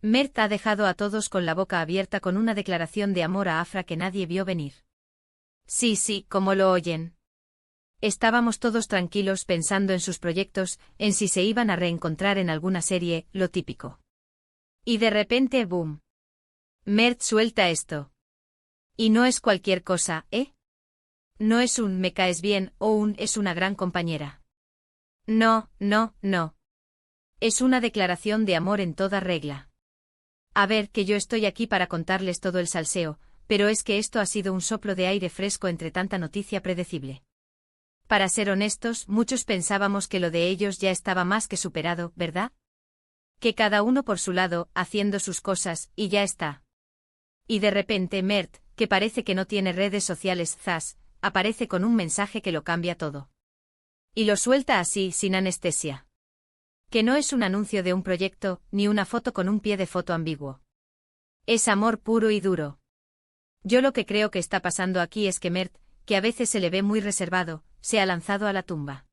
Mert ha dejado a todos con la boca abierta con una declaración de amor a Afra que nadie vio venir. Sí, como lo oyen. Estábamos todos tranquilos pensando en sus proyectos, en si se iban a reencontrar en alguna serie, lo típico. Y de repente, ¡boom! Mert suelta esto. Y no es cualquier cosa, ¿eh? No es un «me caes bien» o un «es una gran compañera». No. Es una declaración de amor en toda regla. A ver, que yo estoy aquí para contarles todo el salseo, pero es que esto ha sido un soplo de aire fresco entre tanta noticia predecible. Para ser honestos, muchos pensábamos que lo de ellos ya estaba más que superado, ¿verdad? Que cada uno por su lado, haciendo sus cosas, y ya está. Y de repente Mert, que parece que no tiene redes sociales, zas, aparece con un mensaje que lo cambia todo. Y lo suelta así, sin anestesia. Que no es un anuncio de un proyecto, ni una foto con un pie de foto ambiguo. Es amor puro y duro. Yo lo que creo que está pasando aquí es que Mert, que a veces se le ve muy reservado, se ha lanzado a la tumba.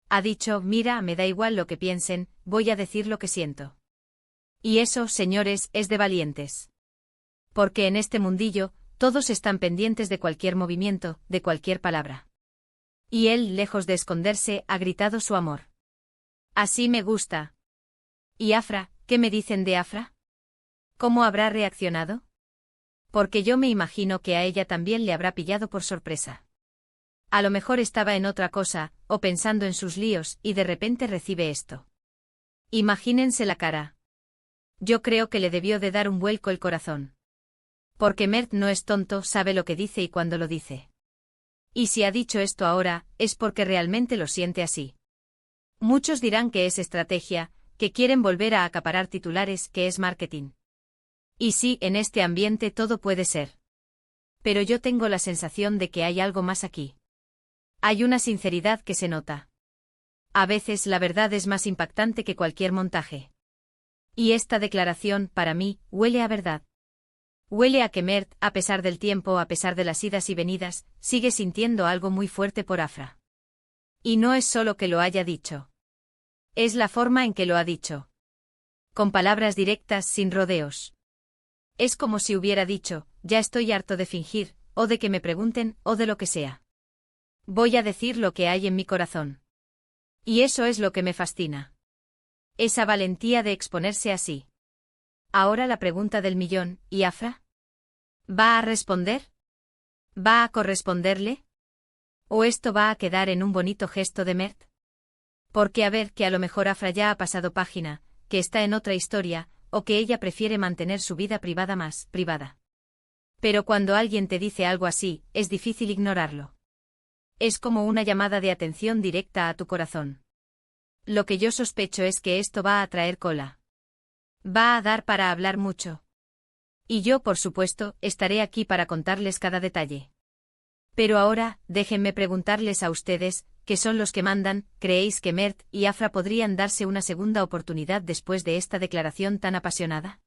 Ha dicho, mira, me da igual lo que piensen, voy a decir lo que siento. Y eso, señores, es de valientes. Porque en este mundillo, todos están pendientes de cualquier movimiento, de cualquier palabra. Y él, lejos de esconderse, ha gritado su amor. Así me gusta. ¿Y Afra, qué me dicen de Afra? ¿Cómo habrá reaccionado? Porque yo me imagino que a ella también le habrá pillado por sorpresa. A lo mejor estaba en otra cosa, o pensando en sus líos, y de repente recibe esto. Imagínense la cara. Yo creo que le debió de dar un vuelco el corazón. Porque Mert no es tonto, sabe lo que dice y cuándo lo dice. Y si ha dicho esto ahora, es porque realmente lo siente así. Muchos dirán que es estrategia, que quieren volver a acaparar titulares, que es marketing. Y sí, en este ambiente todo puede ser. Pero yo tengo la sensación de que hay algo más aquí. Hay una sinceridad que se nota. A veces la verdad es más impactante que cualquier montaje. Y esta declaración, para mí, huele a verdad. Huele a que Mert, a pesar del tiempo, a pesar de las idas y venidas, sigue sintiendo algo muy fuerte por Afra. Y no es solo que lo haya dicho. Es la forma en que lo ha dicho. Con palabras directas, sin rodeos. Es como si hubiera dicho, ya estoy harto de fingir, o de que me pregunten, o de lo que sea. Voy a decir lo que hay en mi corazón. Y eso es lo que me fascina. Esa valentía de exponerse así. Ahora la pregunta del millón, ¿y Afra? ¿Va a responder? ¿Va a corresponderle? ¿O esto va a quedar en un bonito gesto de Mert? Porque a ver, que a lo mejor Afra ya ha pasado página, que está en otra historia, o que ella prefiere mantener su vida privada más privada. Pero cuando alguien te dice algo así, es difícil ignorarlo. Es como una llamada de atención directa a tu corazón. Lo que yo sospecho es que esto va a traer cola. Va a dar para hablar mucho. Y yo, por supuesto, estaré aquí para contarles cada detalle. Pero ahora, déjenme preguntarles a ustedes, que son los que mandan, ¿creéis que Mert y Afra podrían darse una segunda oportunidad después de esta declaración tan apasionada?